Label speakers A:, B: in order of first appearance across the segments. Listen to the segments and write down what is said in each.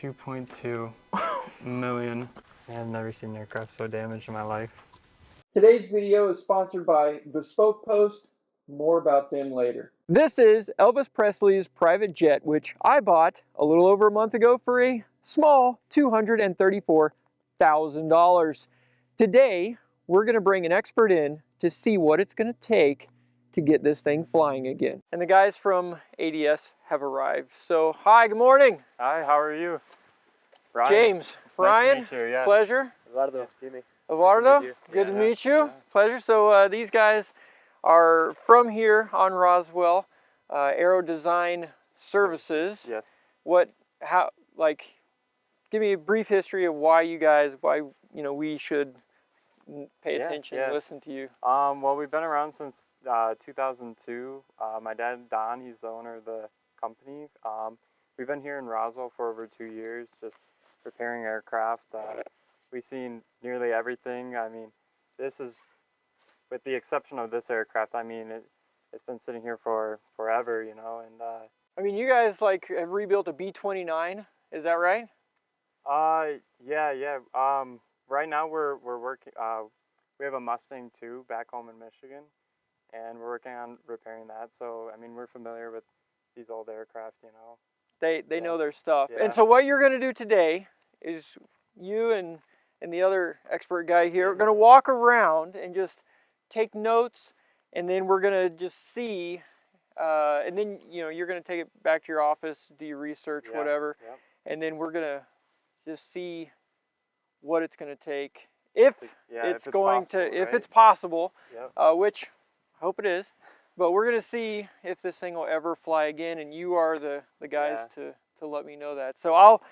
A: 2.2 million. I've never seen an aircraft so damaged in my life.
B: Today's video is sponsored by Bespoke Post. More about them later. This is Elvis Presley's private jet, which I bought a little over a month ago for a small $234,000. Today, we're going to bring an expert in to see what it's going to take to get this thing flying again. And the guys from ADS have arrived. So, hi, good morning.
A: Hi, how are you? Ryan.
B: James, Ryan,
A: nice to meet you, yeah.
B: Pleasure.
C: Eduardo, Jimmy.
B: Eduardo, good to
A: Yeah,
B: meet you.
A: yeah.
B: Pleasure. So these guys are from here on Roswell, Aero Design Services.
A: Yes.
B: Give me a brief history of why we should pay attention and listen to you.
A: Well, we've been around since 2002. My dad, Don, he's the owner of the company. We've been here in Roswell for over 2 years, just repairing aircraft. We've seen nearly everything. I mean, this is, with the exception of this aircraft, I mean, it's been sitting here for forever, you know, and
B: I mean, you guys have rebuilt a B-29, is that right?
A: Yeah. Right now we're working, we have a Mustang 2 back home in Michigan, and we're working on repairing that. So, I mean, we're familiar with these old aircraft, you know.
B: They know their stuff.
A: Yeah.
B: And so what you're going to do today is you and the other expert guy here are going to walk around and just take notes, and then we're going to just see, and then, you know, you're going to take it back to your office, do your research, whatever, and then we're going to just see what it's going to take, if it's possible, which I hope it is. But we're going to see if this thing will ever fly again, and you are the guys to let me know that. So I'll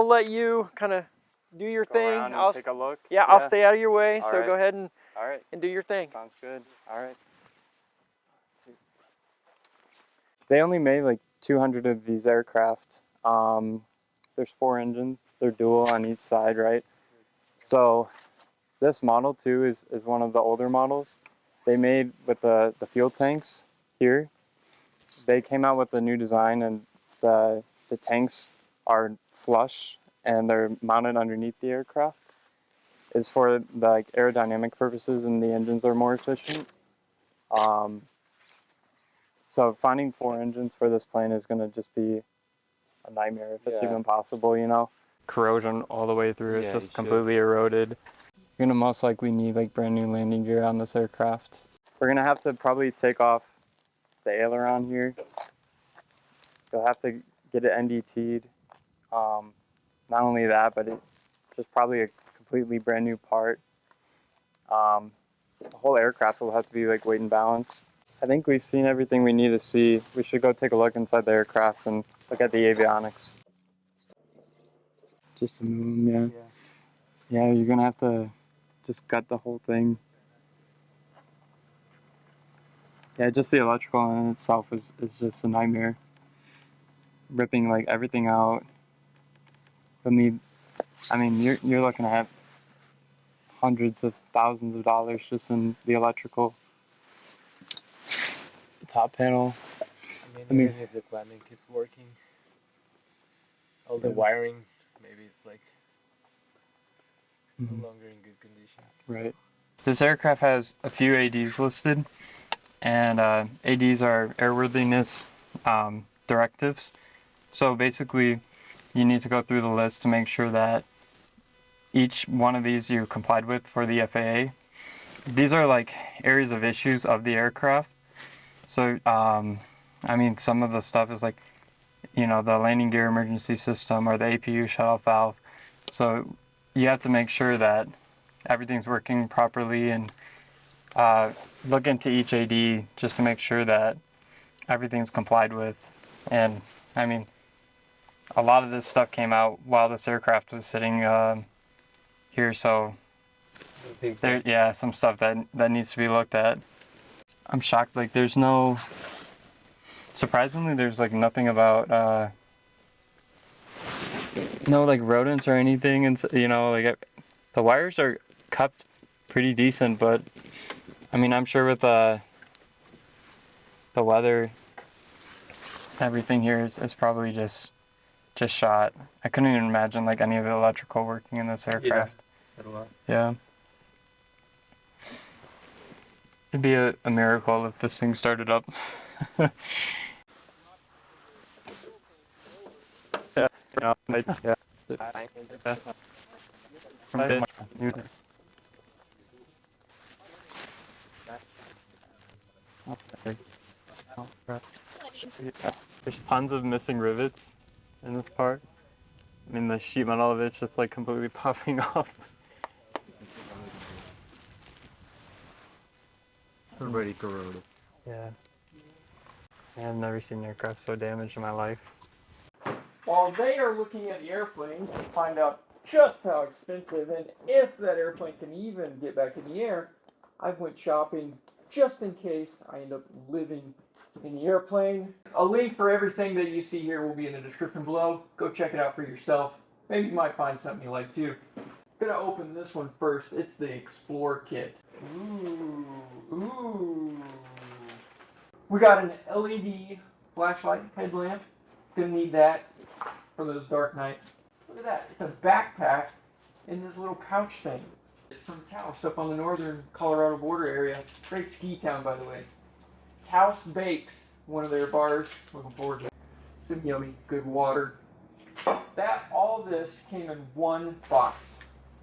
B: let you kind of do your thing.
A: I'll take a look.
B: Yeah, I'll stay out of your way.
A: All
B: so
A: right.
B: go ahead and do your thing.
A: Sounds good. All right. They only made like 200 of these aircraft. There's 4 engines. They're dual on each side, right? So this Model 2 is one of the older models. They made with the fuel tanks here. They came out with a new design, and the tanks are flush and they're mounted underneath the aircraft. It's for the aerodynamic purposes, and the engines are more efficient. So finding 4 engines for this plane is going to just be a nightmare if it's even possible, you know. Corrosion all the way through. It's just completely eroded. You're gonna most likely need like brand new landing gear on this aircraft. We're gonna have to probably take off the aileron here. You'll have to get it NDT'd. Not only that, but it's just probably a completely brand new part. The whole aircraft will have to be like weight and balance. I think we've seen everything we need to see. We should go take a look inside the aircraft and look at the avionics. Just to move them, yeah, you're gonna have to just gut the whole thing. Yeah, just the electrical in itself is just a nightmare. Ripping like everything out. You'll need, I mean, you're looking at hundreds of thousands of dollars just in the electrical. The top panel.
C: I mean, even if the landing keeps working, all the wiring, maybe it's like no longer in good condition.
A: Right. This aircraft has a few ADs listed, and ADs are airworthiness directives. So basically, you need to go through the list to make sure that each one of these you complied with for the FAA. These are like areas of issues of the aircraft. So, I mean, some of the stuff is like, you know, the landing gear emergency system or the APU shut-off valve. So you have to make sure that everything's working properly, and look into each AD just to make sure that everything's complied with. And I mean, a lot of this stuff came out while this aircraft was sitting here, so there, some stuff that needs to be looked at. I'm shocked, like surprisingly there's like nothing about no like rodents or anything, and you know, like the wires are kept pretty decent, but I mean, I'm sure with the weather, everything here is probably just just shot. I couldn't even imagine like any of the electrical working in this aircraft. Yeah. It'd be a miracle if this thing started up. Yeah. Yeah. There's tons of missing rivets in this part. I mean, the sheet metal of it's just like completely popping off.
C: It's already corroded.
A: Yeah. I've never seen an aircraft so damaged in my life.
B: While they are looking at the airplane to find out just how expensive and if that airplane can even get back in the air, I went shopping just in case I end up living in the airplane. A link for everything that you see here will be in the description below. Go check it out for yourself. Maybe you might find something you like too. I'm gonna open this one first. It's the Explore kit. Ooh. We got an LED flashlight headlamp. Gonna need that for those dark nights. Look at that. It's a backpack in this little pouch thing. It's from Taos up on the northern Colorado border area. Great ski town, by the way. Taos Bakes, one of their bars. Looking forward to some yummy, good water. All this came in one box.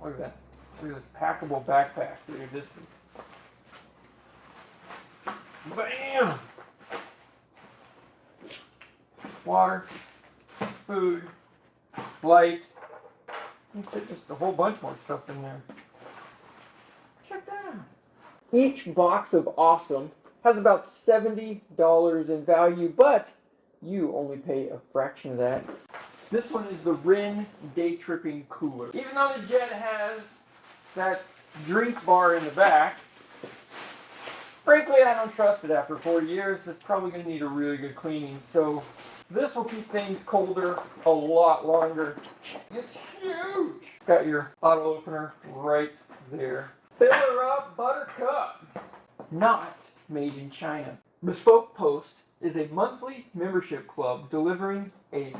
B: Look at that. Look at this packable backpack. Look at this thing. Bam! Water, food, light. You can fit just a whole bunch more stuff in there. Check that out. Each box of awesome has about $70 in value, but you only pay a fraction of that. This one is the Ren Day Tripping Cooler. Even though the jet has that drink bar in the back, frankly, I don't trust it after 4 years. It's probably going to need a really good cleaning. So this will keep things colder a lot longer. It's huge. Got your bottle opener right there. Fill her up, buttercup. Not made in China. Bespoke Post is a monthly membership club delivering a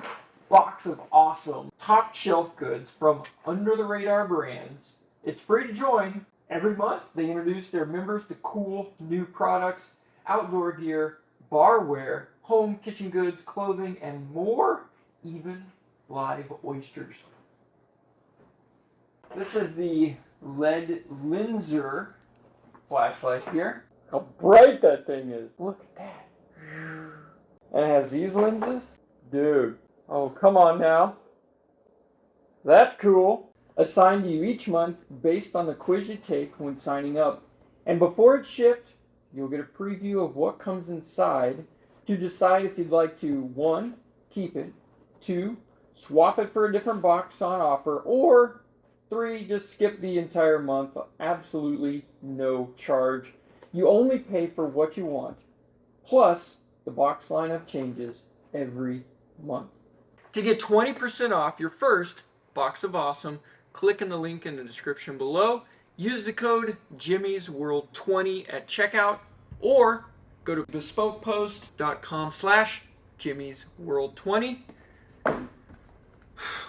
B: box of awesome top shelf goods from under the radar brands. It's free to join. Every month they introduce their members to cool new products, outdoor gear, barware, home kitchen goods, clothing, and more, even live oysters. This is the LED Lenser flashlight here. How bright that thing is. Look at that. And it has these lenses. Dude. Oh, come on now. That's cool. Assigned to you each month based on the quiz you take when signing up. And before it's shipped, you'll get a preview of what comes inside to decide if you'd like to 1. Keep it, 2. Swap it for a different box on offer, or 3. Just skip the entire month. Absolutely no charge. You only pay for what you want. Plus, the box lineup changes every month. To get 20% off your first box of awesome, click on the link in the description below. Use the code JimmysWorld20 at checkout, or go to bespokepost.com/JimmysWorld20.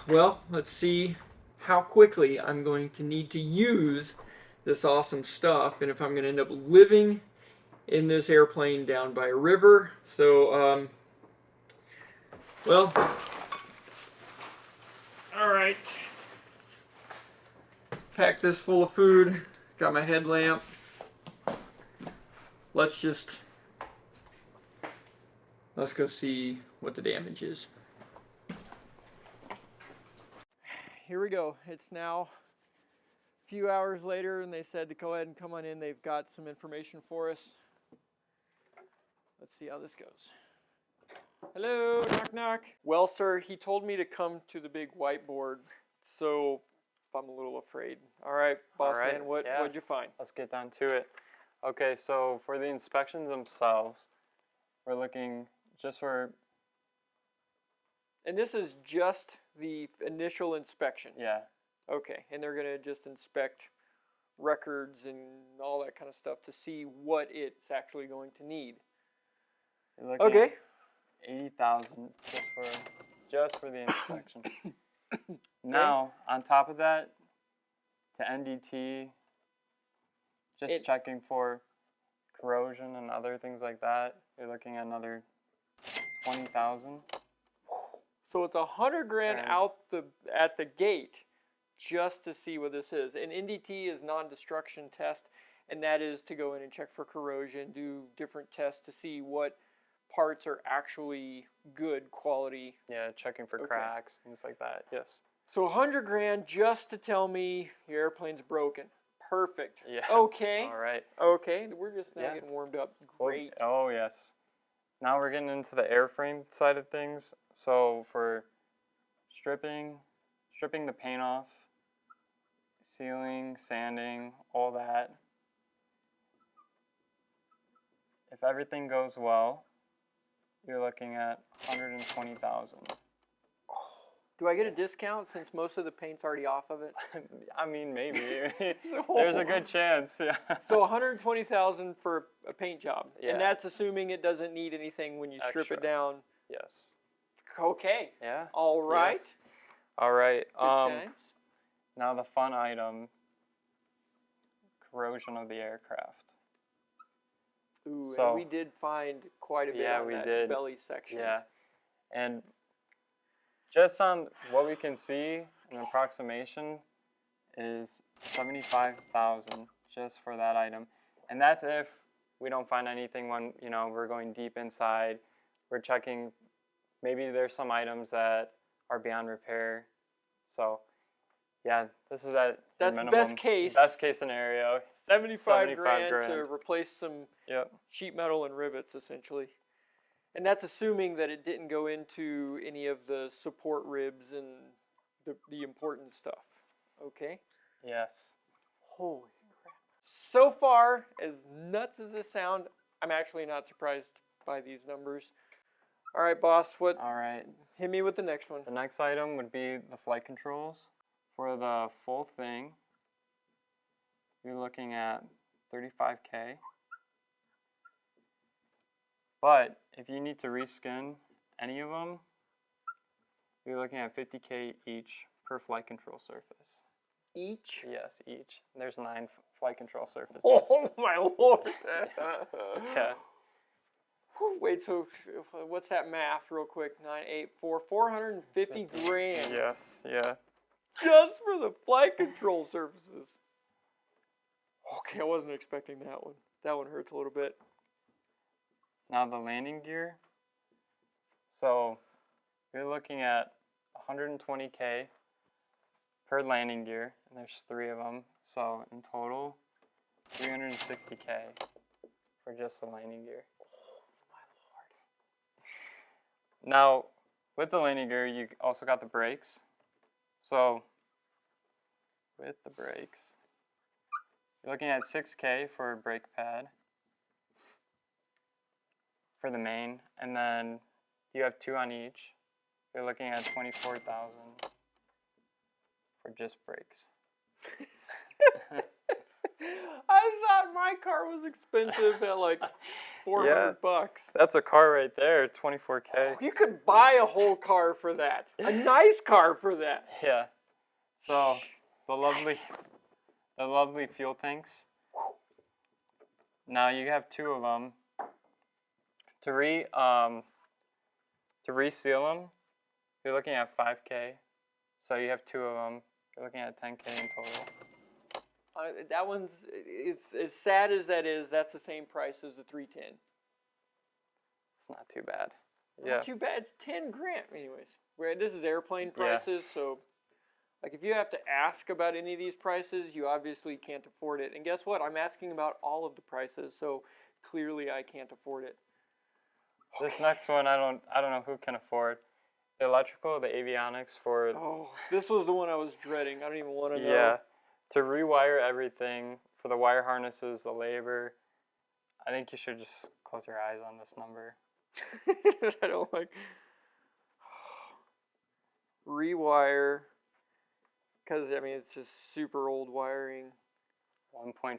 B: Well, let's see how quickly I'm going to need to use this awesome stuff and if I'm going to end up living in this airplane down by a river. So, well, all right. Pack this full of food. Got my headlamp. Let's go see what the damage is. Here we go. It's now a few hours later and they said to go ahead and come on in. They've got some information for us. Let's see how this goes. Hello, knock knock. Well, sir, he told me to come to the big whiteboard, so I'm a little afraid. All right, boss man, what'd you find?
A: Let's get down to it. Okay, so for the inspections themselves, we're looking just for...
B: And this is just the initial inspection?
A: Yeah.
B: Okay, and they're going to just inspect records and all that kind of stuff to see what it's actually going to need.
A: Okay. 80,000 just for just for the inspection. Now, on top of that, to NDT, just checking for corrosion and other things like that, you're looking at another 20,000.
B: So it's $100,000 out at the gate just to see what this is. And NDT is non-destruction test, and that is to go in and check for corrosion, do different tests to see what parts are actually good quality.
A: Yeah, checking for cracks, things like that. Yes.
B: So $100,000 just to tell me your airplane's broken. Perfect.
A: Yeah.
B: Okay.
A: All right.
B: Okay. We're just now getting warmed up. Great.
A: Oh yes. Now we're getting into the airframe side of things. So for stripping the paint off, sealing, sanding, all that. If everything goes well, you're looking at 120,000.
B: Do I get a discount since most of the paint's already off of it?
A: I mean, maybe. There's a good chance. Yeah.
B: So 120,000 for a paint job,
A: Yeah.
B: and that's assuming it doesn't need anything when you strip it down.
A: Yes.
B: Okay.
A: Yeah.
B: All right.
A: Yes. All right.
B: Good times.
A: Now the fun item: corrosion of the aircraft.
B: Ooh,
A: So,
B: and we did find quite a bit on that belly section.
A: Yeah, and just on what we can see, an approximation is 75,000 just for that item, and that's if we don't find anything when we're going deep inside. We're checking. Maybe there's some items that are beyond repair. So, yeah, this is at
B: that's
A: minimum.
B: Best case.
A: Best case scenario.
B: 75 grand to replace some
A: Yep.
B: sheet metal and rivets, essentially. And that's assuming that it didn't go into any of the support ribs and the important stuff. Okay?
A: Yes.
B: Holy crap. So far, as nuts as this sound, I'm actually not surprised by these numbers. All right, boss,
A: All right.
B: hit me with the next one.
A: The next item would be the flight controls. For the full thing, you're looking at $35K. But if you need to reskin any of them, you're looking at $50K each per flight control surface.
B: Each?
A: Yes, each. There's 9 flight control surfaces.
B: Oh my lord!
A: Yeah.
B: Wait, so what's that math real quick? 9, 8, 4, 450 grand.
A: Yes, yeah.
B: Just for the flight control surfaces. Okay, I wasn't expecting that one. That one hurts a little bit.
A: Now the landing gear. So you're looking at 120K per landing gear, and there's 3 of them. So in total, 360K for just the landing gear. Now, with the landing gear, you also got the brakes. So, with the brakes, you're looking at 6K for a brake pad for the main, and then you have 2 on each. You're looking at 24,000 for just brakes.
B: I thought my car was expensive at like $400.
A: That's a car right there, 24K.
B: You could buy a whole car for that. A nice car for that.
A: Yeah. So the lovely fuel tanks. Now you have 2 of them. To reseal them, you're looking at 5K. So you have 2 of them. You're looking at 10K in total.
B: That one's as sad as that is. That's the same price as the 310.
A: It's not too bad.
B: Not too bad. It's 10 grand, anyways. This is airplane prices, so like if you have to ask about any of these prices, you obviously can't afford it. And guess what? I'm asking about all of the prices, so clearly I can't afford it.
A: This next one, I don't know who can afford. The electrical, the avionics for.
B: Oh, this was the one I was dreading. I don't even want to know.
A: Yeah. To rewire everything for the wire harnesses, the labor, I think you should just close your eyes on this number.
B: I don't like rewire because I mean it's just super old wiring.
A: 1.5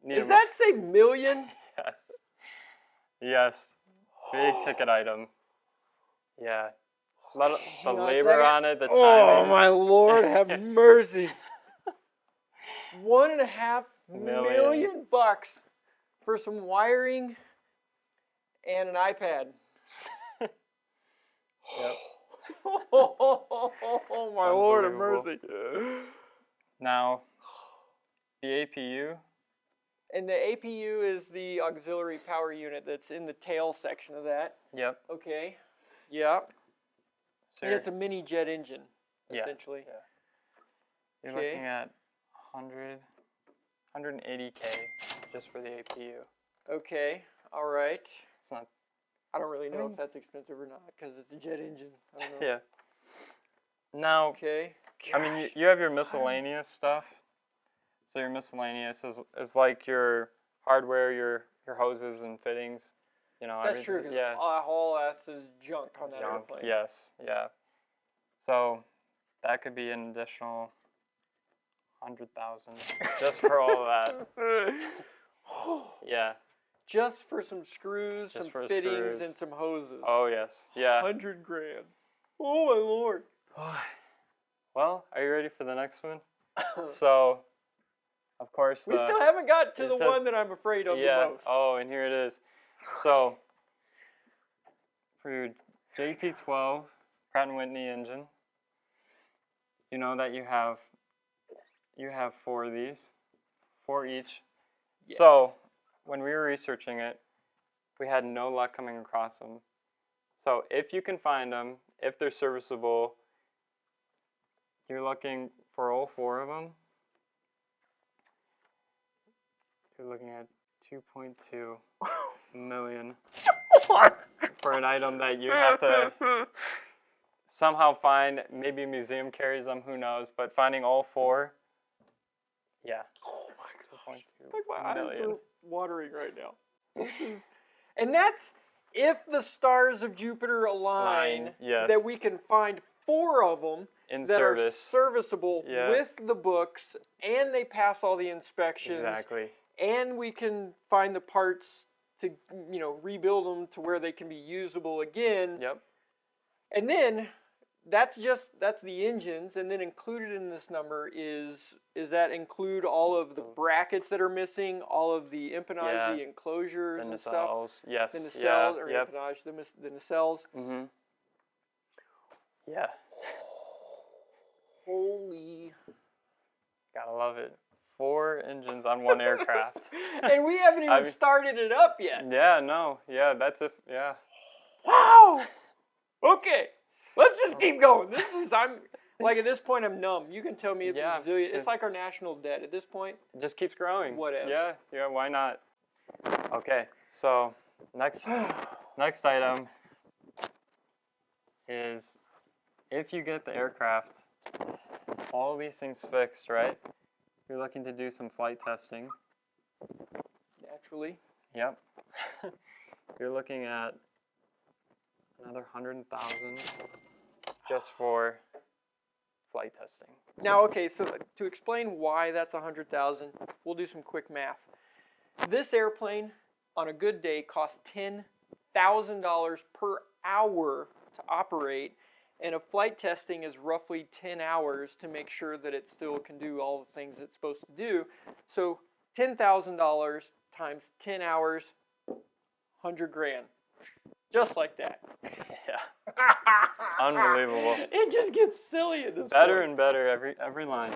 A: million.
B: Does that say million?
A: Yes. Yes. Big ticket item. Yeah. The
B: Hang on a
A: labor
B: second.
A: on it, the
B: Oh
A: timing.
B: my Lord, have mercy! $1.5 million bucks for some wiring and an iPad.
A: Yep.
B: Oh my Lord, have mercy!
A: Now, the APU.
B: And the APU is the auxiliary power unit that's in the tail section of that.
A: Yep.
B: Okay. Yeah.
A: So
B: And it's a mini jet engine, essentially.
A: Yeah. You're looking at 180K just for the APU.
B: Okay. All right.
A: It's not.
B: I don't really know if that's expensive or not because it's a jet engine. I don't know.
A: Yeah. Now,
B: Okay.
A: I mean, you have your miscellaneous stuff. So your miscellaneous is like your hardware, your hoses and fittings. You know,
B: That's true.
A: Yeah.
B: All that's is junk on that
A: Junk.
B: airplane.
A: Yes. Yeah. So that could be an additional 100,000 just for all of that. Yeah.
B: Just for some screws,
A: Just
B: some
A: for
B: fittings,
A: screws.
B: and some hoses.
A: Oh yes. Yeah.
B: 100 grand. Oh my Lord.
A: Well, are you ready for the next one? So, of course,
B: We still haven't got to the
A: it says-
B: one that I'm afraid of the most.
A: Oh, and here it is. So, for your JT12 Pratt & Whitney engine, you know that you have 4 of these, 4 each.
B: Yes.
A: So, when we were researching it, we had no luck coming across them. So, if you can find them, if they're serviceable, you're looking for all 4 of them. You're looking at 2.2 million for an item that you have to somehow find. Maybe a museum carries them, who knows? But finding all 4, yeah.
B: Oh my gosh.
A: 2.2
B: Like my eyes
A: million.
B: are watering right now. And that's if the stars of Jupiter align,
A: yes.
B: that we can find 4 of them
A: In
B: that
A: service.
B: are serviceable
A: Yeah.
B: with the books, and they pass all the inspections.
A: Exactly.
B: And we can find the parts to, rebuild them to where they can be usable again.
A: Yep.
B: And then that's the engines, and then included in this number is that include all of the brackets that are missing, all of the empennage, the enclosures
A: The
B: and
A: nacelles.
B: stuff.
A: Yes.
B: The nacelles, or
A: Yep.
B: empennage, the nacelles.
A: Mm-hmm. Yeah.
B: Holy.
A: Gotta love it. 4 engines on one aircraft.
B: And we haven't even started it up yet.
A: Yeah, no. Yeah, that's it. Yeah.
B: Wow. Okay. Let's just keep going. I'm like, at this point I'm numb. You can tell me it's a zillion. It's like our national debt at this point.
A: It just keeps growing.
B: Whatever.
A: Yeah, why not? Okay, so next item is, if you get the aircraft, all these things fixed, right? You're looking to do some flight testing.
B: Naturally.
A: Yep. You're looking at another 100,000 just for flight testing.
B: Now, okay, so to explain why that's 100,000, we'll do some quick math. This airplane, on a good day, costs $10,000 per hour to operate, and a flight testing is roughly 10 hours to make sure that it still can do all the things it's supposed to do. So $10,000 times 10 hours, 100 grand. Just like that.
A: Yeah. Unbelievable.
B: It just gets silly at this
A: Better
B: point.
A: and better every line.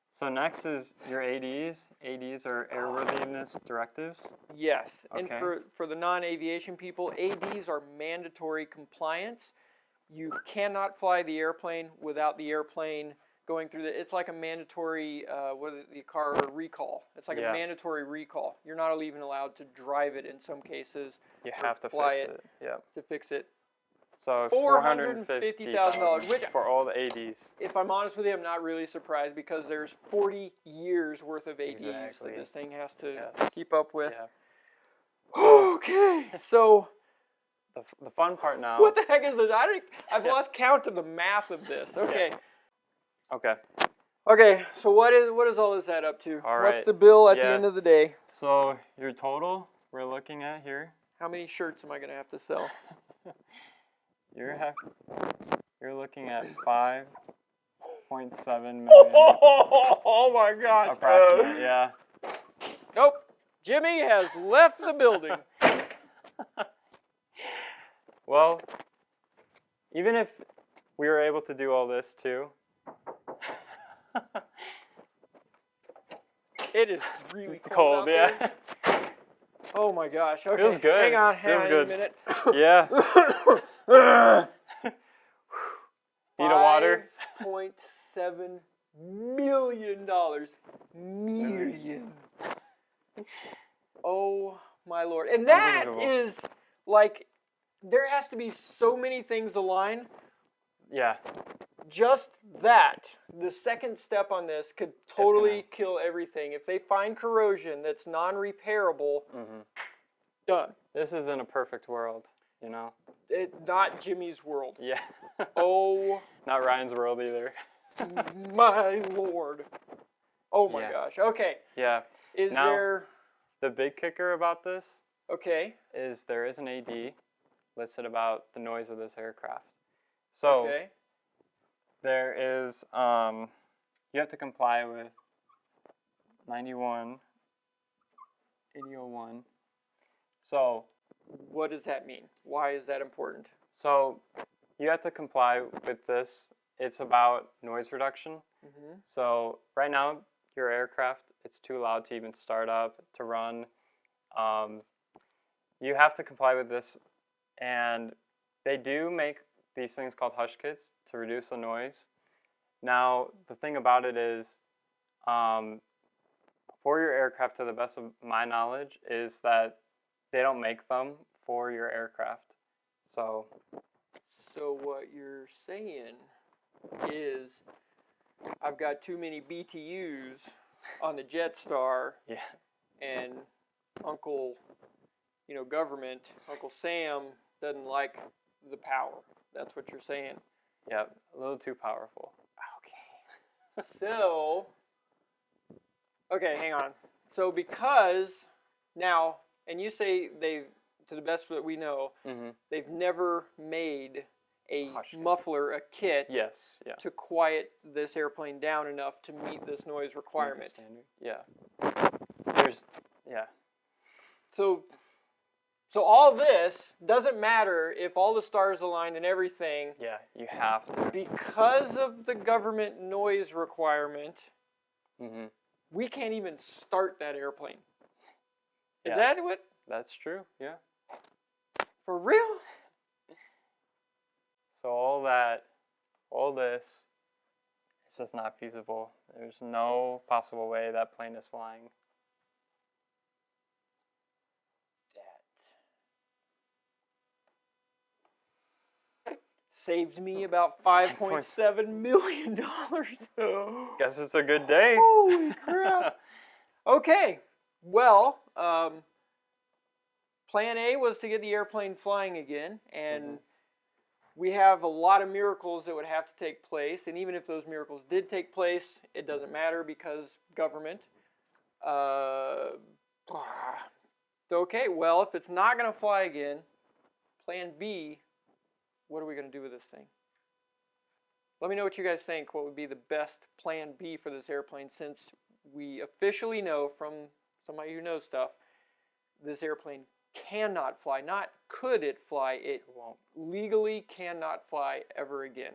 A: So next is your ADs. ADs are airworthiness directives.
B: Yes,
A: Okay.
B: and for the non-aviation people, ADs are mandatory compliance. You cannot fly the airplane without the airplane going through it's like a mandatory, car recall. It's like a mandatory recall. You're not even allowed to drive it in some cases.
A: You have to
B: fly
A: fix it. Yep.
B: to fix it.
A: So
B: $450,000, which,
A: for all the ADs.
B: if I'm honest with you, I'm not really surprised because there's 40 years worth of ADs
A: Exactly.
B: that this thing has to
A: Yes.
B: keep up with.
A: Yeah.
B: Okay, so
A: The fun part now.
B: what the heck is this? I've lost count of the math of this. Okay.
A: Okay.
B: Okay, so what does all this add up to?
A: All
B: What's
A: right.
B: the bill at the end of the day?
A: So your total we're looking at here.
B: How many shirts am I going to have to sell?
A: You're looking at 5.7 million.
B: Oh my gosh.
A: Approximate, yeah.
B: Nope. Jimmy has left the building.
A: Well, even if we were able to do all this too,
B: It is really cold,
A: cold,
B: out
A: yeah.
B: there. Oh my gosh. Okay.
A: Feels good.
B: Hang on
A: Feels
B: a
A: good.
B: minute.
A: Yeah. Need a water?
B: $5.7 million. Million. Oh my Lord. And that
A: Unbelievable.
B: is like, there has to be so many things align.
A: Yeah.
B: Just that, the second step on this could totally kill everything. If they find corrosion that's non-repairable, done.
A: This isn't a perfect world, you know?
B: Not Jimmy's world.
A: Yeah.
B: Oh.
A: Not Ryan's world either.
B: My Lord. Oh my gosh. Okay.
A: Yeah.
B: Is
A: Now,
B: there...
A: The big kicker about this
B: Okay.
A: is there is an AD listed about the noise of this aircraft. So
B: Okay.
A: there is, you have to comply with 91, 8001. So
B: what does that mean? Why is that important?
A: So you have to comply with this. It's about noise reduction. So right now, your aircraft, it's too loud to even start up, to run. You have to comply with this. And they do make these things called hush kits to reduce the noise. Now, the thing about it is, for your aircraft, to the best of my knowledge, is that they don't make them for your aircraft. So
B: what you're saying is I've got too many BTUs on the Jetstar, and Uncle, government, Uncle Sam doesn't like the power. That's what you're saying.
A: Yeah, a little too powerful.
B: Okay. So, okay, hang on. So because now, and you say they've, to the best that we know, they've never made a muffler, a kit, to quiet this airplane down enough to meet this noise requirement. So all this doesn't matter if all the stars align and everything.
A: Yeah, you have to.
B: Because of the government noise requirement, we can't even start that airplane. Is that what?
A: That's true, yeah.
B: For real?
A: So all this, it's just not feasible. There's no possible way that plane is flying.
B: Saved me about $5.7 million.
A: Guess it's a good day.
B: Holy crap. Okay, well, plan A was to get the airplane flying again, and we have a lot of miracles that would have to take place, and even if those miracles did take place, it doesn't matter because government. Okay, well, if it's not going to fly again, plan B, what are we going to do with this thing? Let me know what you guys think. What would be the best plan B for this airplane, since we officially know from somebody who knows stuff, this airplane cannot fly. Not could it fly, it won't. Legally cannot fly ever again.